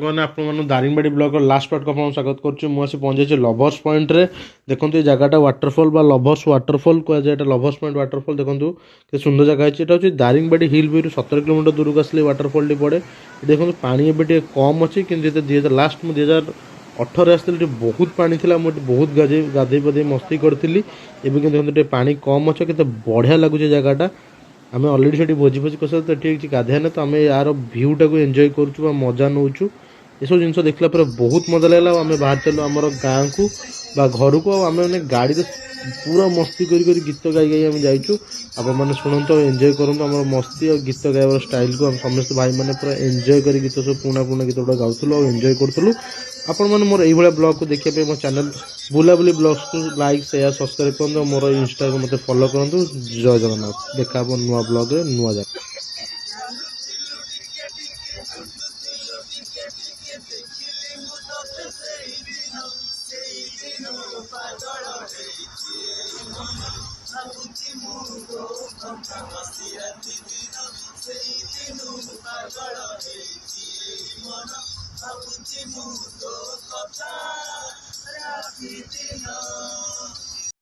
मैंने आपण Daringbadi block last part को आप स्वागत करुच्ची मुझे पहुंचे लभर्स पॉइंट रे देखो ये जगटा वाटरफॉल बा लभर्स वाटरफॉल कहुए लभर्स पॉइंट वाटरफॉल देखो के सुंदर जगह है। यहाँ हूँ दारिंगबाड़ी हिल व्यू 17 किलोमीटर दूर को आसले वाटरफॉल टी पड़े। देखो पानी एवं कम अच्छी कि लास्ट मुझे 2018 आसती बहुत पानी थी मुझे बहुत गाधे पाधे मस्ती करी एवं देखते पानी कम अच्छे के बढ़िया लगुच जगटा आम अलरेडी से भोजी भोजी कर तो ये किसी गाधे ना तो आम यार भ्यूटा को एंजॉय करुँ मजा नौ ये सब जिन देखला बहुत मजा लगा आम बाहर चलू आम गाँव को घर को आम मैंने गाड़ी पूरा मस्ती कर गीत गाई गाई आम जाइचु आपने शुणु एंजॉय करूँ आम मस्ती और गीत गाइबार स्टाइल को समस्त भाई मैंने पूरा एंजॉय कर गीत सब पुणा पुणा गीत गुड़ा गाँव और एंजॉय करूँ। आपण मैंने मोर यही ब्लॉग को देखिए मो चैनल बुलाबुली ब्लॉग्स को लाइक शेयर सब्सक्राइब करूँ मोर इंस्टा को मत फॉलो करूँ। जय जगन्नाथ देखा नुआ ब्लॉग नुआ जगह।